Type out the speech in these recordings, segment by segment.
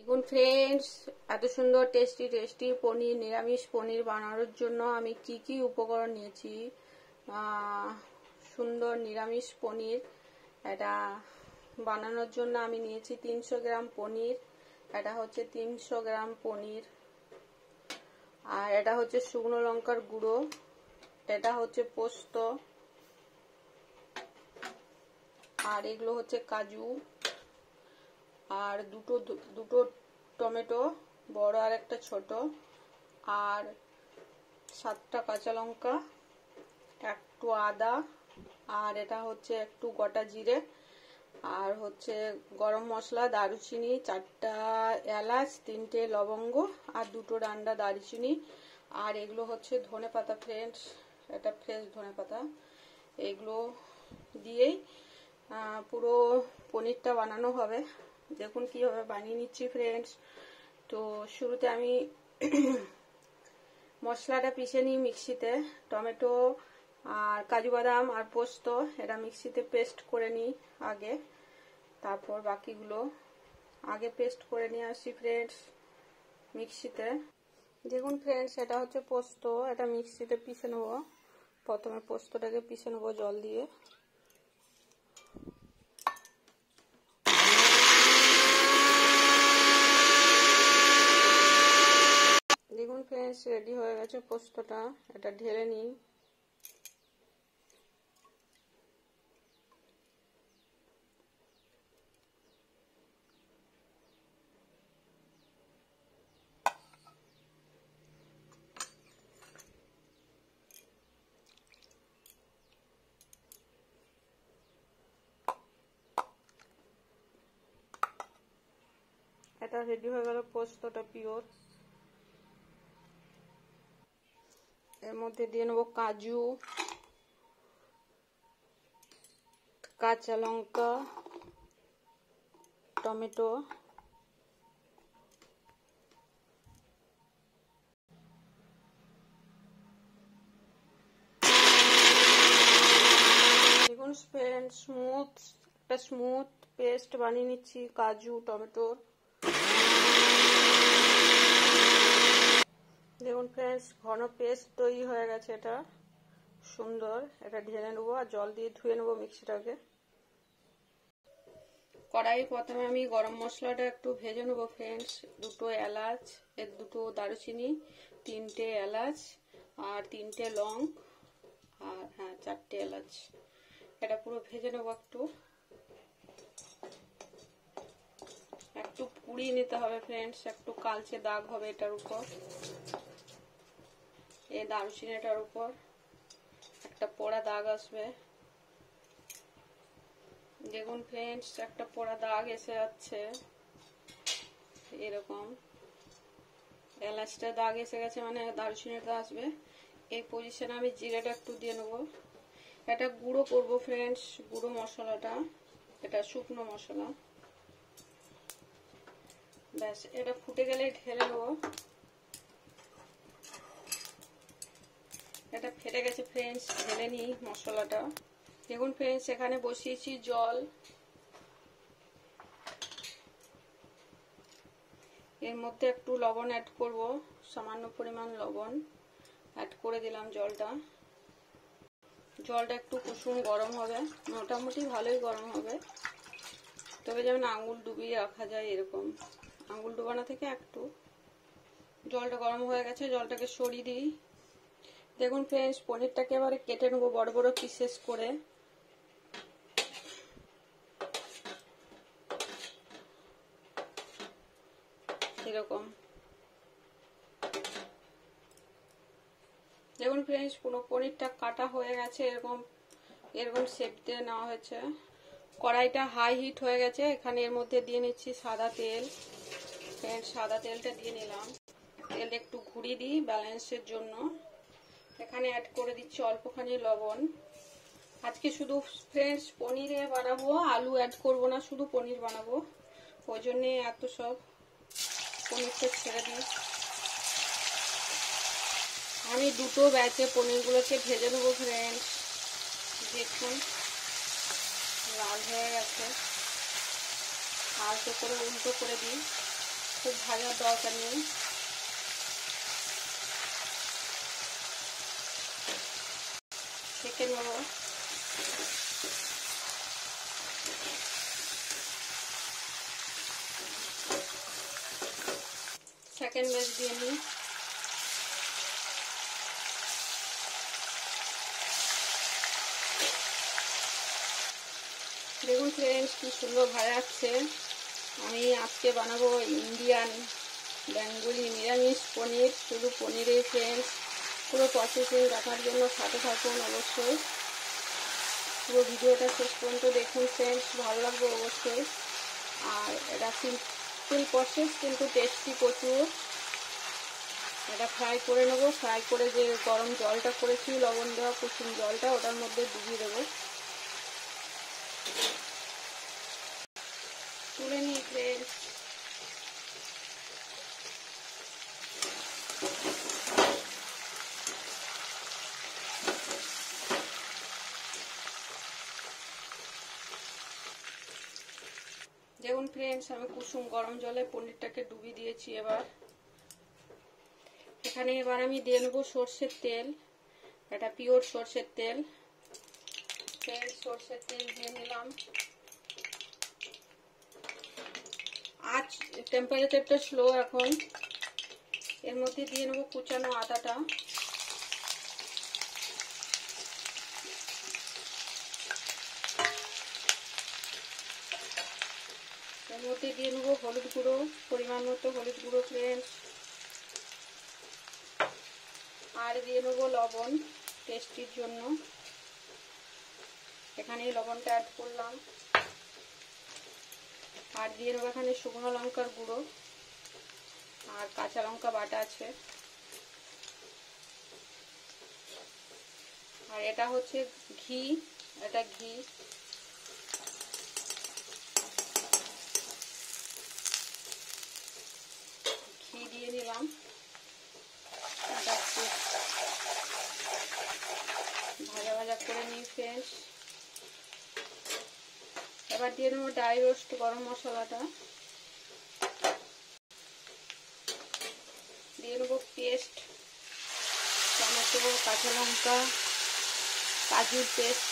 দেখুন ফ্রেন্ডস, এত সুন্দর টেস্টি পনির, নিরামিষ পনির বানানোর জন্য আমি কি উপকরণ নিয়েছি। সুন্দর নিরামিষ পনির এটা বানানোর জন্য আমি নিয়েছি 300 গ্রাম পনির। এটা হচ্ছে 300 গ্রাম পনির। আর এটা হচ্ছে শুকনো লঙ্কার গুঁড়ো, এটা হচ্ছে পোস্ত, আর এগুলো হচ্ছে কাজু, আর দুটো টমেটো, বড় আর একটা ছোট, আর 7টা কাঁচা লঙ্কা, একটু আদা, আর এটা হচ্ছে একটু গোটা জিরে, আর হচ্ছে গরম মশলা, দারুচিনি, 4টা এলাচ, 3টে লবঙ্গ, আর 2টো ডান্ডা দারুচিনি। আর এগুলো হচ্ছে ধনেপাতা ফ্রেন্ডস, এটা ফ্রেশ ধনেপাতা। এগুলো দিয়েই পুরো পনিরটা বানানো হবে। দেখুন কিভাবে বানিয়ে নিচ্ছি ফ্রেন্ডস। তো শুরুতে আমি মশলাটা পিষে নিই মিক্সিতে। টমেটো আর কাজু বাদাম আর পোস্ত এটা মিক্সিতে পেস্ট করে নিই আগে, তারপর বাকিগুলো আগে পেস্ট করে নিয়ে আসি ফ্রেন্ডস মিক্সিতে। দেখুন ফ্রেন্ডস, এটা হচ্ছে পোস্ত, এটা মিক্সিতে পিষে নেব। প্রথমে পোস্তটাকে পিষে নেব জল দিয়ে। দেখুন ফ্রেন্ডস, রেডি হয়ে গেছে পোস্তটা, এটা ঢেলে নিই। এটা রেডি হয়ে গেল পোস্তটা পিওর। এর মধ্যে দিয়ে নেবো কাজু, কাঁচা লঙ্কা, টমেটো, দেখুন ফ্রেন্ডস, একটা স্মুথ পেস্ট বানিয়ে নিচ্ছি কাজু টমেটোর। দেখুন ফ্রেন্ডস, ঘন পেস্ট তৈরি হয়ে গেছে, এটা সুন্দর। এটা ঢেলে নেবো আর জল দিয়ে ধুয়ে নেবো মিক্সিটাকে। কড়াই প্রথমে আমি গরম মশলাটা একটু ভেজে নেবো ফ্রেন্ডস। 2টো এলাচ, 2টো দারুচিনি, 3টে এলাচ, আর 3টে লং, আর 4টে এলাচ। এটা পুরো ভেজে নেবো একটু পুড়িয়ে নিতে হবে ফ্রেন্ডস, একটু কালচে দাগ হবে এটার উপর, এই দারুচিনিটার উপর একটা পোড়া দাগ আসবে। দেখুন ফ্রেন্ডস, একটা পোড়া দাগ এসে যাচ্ছে এরকম। এলাচটা দাগ এসে গেছে মানে দারুচিনিটা আসবে। এই পজিশনে আমি জিরেটা একটু দিয়ে নেবো। এটা গুঁড়ো করবো ফ্রেন্ডস, গুঁড়ো মশলাটা, এটা শুকনো মশলা। ব্যাস, এটা ফুটে গেলে ঢেলে নেবো। এটা ফেটে গেছে ফ্রেন্ডস, ঢেলে নিই মশলাটা। দেখুন ফ্রেন্ডস, এখানে বসিয়েছি জল। এর মধ্যে একটু লবণ অ্যাড করব, সামান্য পরিমাণ লবণ অ্যাড করে দিলাম। জলটা একটু কুসুম গরম হবে, মোটামুটি ভালোই গরম হবে, তবে যেমন আঙুল ডুবিয়ে রাখা যায় এরকম, আঙুল ডুবানো থেকে একটু। জলটা গরম হয়ে গেছে, জলটাকে সরিয়ে দিই। দেখুন ফ্রেন্ডস, পনিরটাকে এবারে কেটে নেবো বড় বড় পিসেস করে। এরকম দেখুন ফ্রেন্ডস, পুরো পনিরটা কাটা হয়ে গেছে, এরকম শেপ দিয়ে নেওয়া হয়েছে। কড়াইটা হাই হিট হয়ে গেছে, এখানে এর মধ্যে দিয়ে নিচ্ছি সাদা তেল। ফ্রেন্ডস, সাদা তেলটা দিয়ে নিলাম। তেলটা একটু ঘুরিয়ে দিই ব্যালেন্সের জন্য। এখানে অ্যাড করে দিচ্ছি অল্পখানি লবণ। আজকে শুধু ফ্রেন্ডস পনিরে বানাবো, আলু অ্যাড করব না, শুধু পনির বানাবো, ওই জন্যে এত সব। পনিরটা ছেড়ে দিই। আমি 2টো ব্যাচে পনিরগুলোকে ভেজে নেবো ফ্রেন্ডস। দেখুন লাল হয়ে গেছে, আলতো করে উল্টো করে দিই। ভাজার দরকার নেই। সেঁকে নেব। সেকেন্ড ব্যাচ দিয়ে নিই। দেখুন ফ্রেন্ডস কি সুন্দর ভাজাচ্ছে। আমি আজকে বানাবো ইন্ডিয়ান বেঙ্গলি নিরামিষ পনির, শুধু পনিরের ফ্রেন্ডস। পুরো প্রসেসিং দেখার জন্য সাথে থাকুন অবশ্যই, পুরো ভিডিওটা শেষ পর্যন্ত দেখুন ফ্রেন্ডস, ভালো লাগবে অবশ্যই। আর এটা সিম্পল প্রসেস কিন্তু টেস্টি প্রচুর। এটা ফ্রাই করে নেবো। ফ্রাই করে যে গরম জলটা করেছি, লবণ দেওয়া কুসুম জলটা, ওটার মধ্যে ডুবিয়ে দেবো। তুলে নিই ফ্রেন্ডস। দেখুন ফ্রেন্ডস আমি কুসুম গরম জলে পনিরটাকে ডুবিয়ে দিয়েছি। এবার আমি দিয়ে নেবো সর্ষের তেল। এটা পিওর সর্ষের তেল। সর্ষের তেল দিয়ে নিলাম। আজ টেম্পারেচারটা স্লো এখন। এর মধ্যে দিয়ে নেবো কুচানো আদাটা। এর মধ্যে দিয়ে নেবো হলুদ গুঁড়ো, পরিমাণ মতো হলুদ গুঁড়ো ফ্রেন্ডস। আর দিয়ে নেবো লবণ টেস্টির জন্য। এখানে লবণটা অ্যাড করলাম। আর দিয়ে নেবো এখানে শুকনো লঙ্কার গুঁড়ো আর কাঁচা লঙ্কা বাটা আছে। আর এটা হচ্ছে ঘি, এটা ঘি। ঘি দিয়ে নিলাম। ভাজা ভাজা করে নিই ফ্রেন্ডস। এবার দিয়ে নেবো ড্রাই রোস্ট গরম মশলাটা। দিয়ে নেবো পেস্ট, টমেটো, কাঁচা লঙ্কা, কাজুর পেস্ট।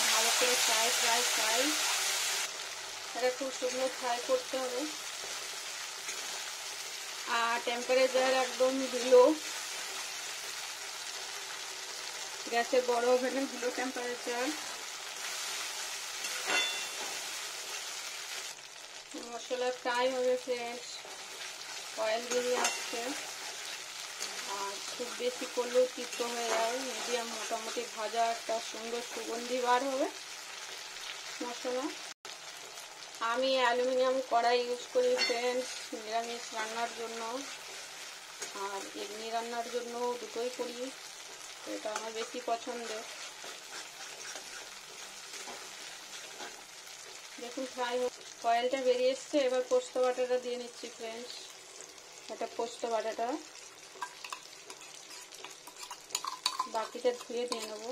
ভালো করে ফ্রাই। এটা খুব শুকনো ফ্রাই করতে হবে। আর টেম্পারেচার একদম লো, গ্যাসের বড় ওভেনে লো টেম্পারেচার। মশলা ফ্রাই হবে ফ্রেন্ডস, অয়েল বেরিয়ে আসছে। আর খুব বেশি করলেও তিক্ত হয়ে যায়। মিডিয়াম মোটামুটি ভাজা একটা সুন্দর সুগন্ধি বার হবে মশলা। আমি অ্যালুমিনিয়াম কড়াই ইউজ করি ফ্রেন্ডস নিরামিষ রান্নার জন্য, আর এমনি রান্নার জন্য দুটোই করি। এটা আমার বেশি পছন্দ। দেখুন ফ্রাই অয়েলটা বেরিয়ে এসছে। এবার পোস্ত বাটাটা দিয়ে নিচ্ছি ফ্রেন্ডস। এটা পোস্ত বাটাটা, বাকিটা ধুয়ে দিয়ে নেবো।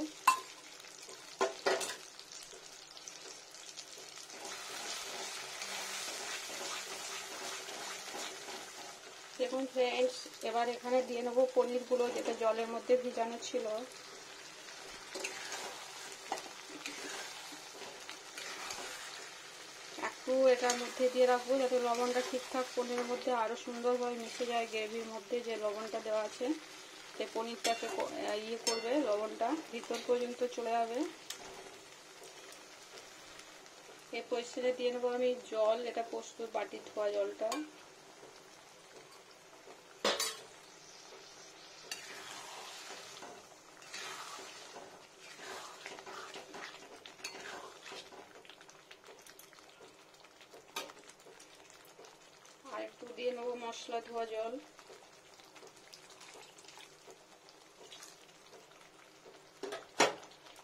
দেখুন ফ্রেন্ডস এবার এখানে দিয়ে নেবো পনিরগুলো, যেটা জলের মধ্যে ভিজানো ছিল। একটু এটার মধ্যে দিয়ে রাখবো যাতে লবণটা ঠিকঠাক পনিরের মধ্যে আরো সুন্দরভাবে মিশে যায়। গ্রেভির মধ্যে যে লবণটা দেওয়া আছে সে পনিরটাকে ইয়ে করবে, লবণটা ভিতর পর্যন্ত চলে যাবে। এই পরিস্থিতিতে দিয়ে নেবো আমি জল, এটা পোস্ত বাটি ধোয়া জলটা। আর একটু দিয়ে নেবো মশলা ধোয়া জল।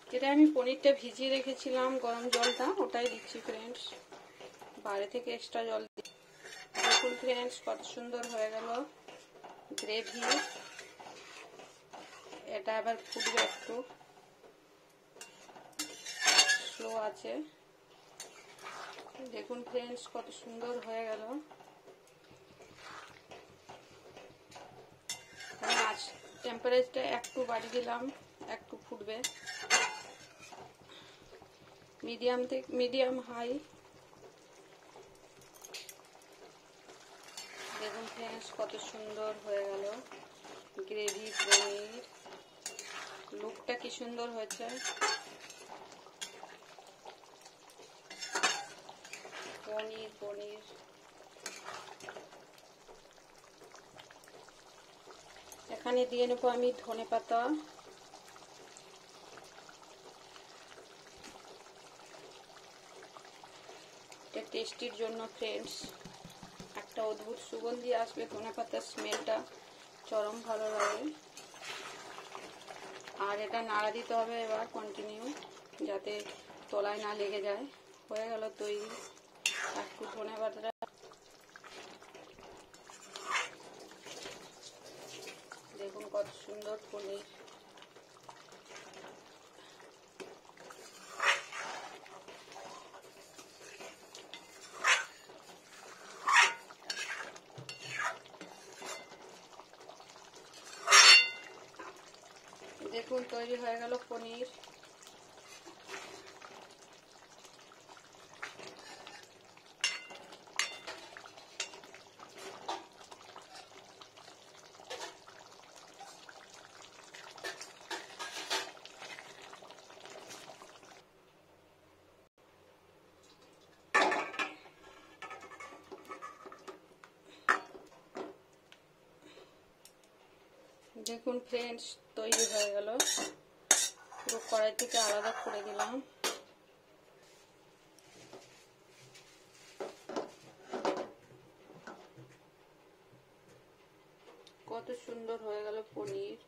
যেটা আমি পনিরটা ভিজিয়ে রেখেছিলাম গরম জলটা, ওটাই দিচ্ছি ফ্রেন্ডস। বাইরে থেকে এক্সট্রা জল দিই। দেখুন ফ্রেন্ডস কত সুন্দর হয়ে গেল গ্রেভি। এটা আবার ফুটবে, একটু স্লো আছে। দেখুন ফ্রেন্ডস কত সুন্দর হয়ে গেল। আজ টেম্পারেচারটা একটু বাড়িয়ে দিলাম, একটু ফুটবে, মিডিয়াম হাই। দেখুন ফ্রেন্ডস কত সুন্দর হয়ে গেল গ্রেভি পনির। লুকটা কি সুন্দর হয়েছে। পনির পনির এখানে দিয়ে নেবো আমি ধনেপাতা। এটা টেস্টির জন্য ফ্রেন্ডস একটা অদ্ভুত সুগন্ধি আসবে, ধনেপাতার স্মেলটা চরম ভালো লাগে। আর এটা নাড়া দিতে হবে এবার কন্টিনিউ, যাতে তলায় না লেগে যায়। হয়ে গেল তৈরি। একটু ধনেপাতা, দেখুন কত সুন্দর পনির। দেখুন তৈরি হয়ে গেল পনির। দেখুন ফ্রেন্ডস তৈরি হয়ে গেল। পুরো কড়াই থেকে আলাদা করে দিলাম। কত সুন্দর হয়ে গেল পনির।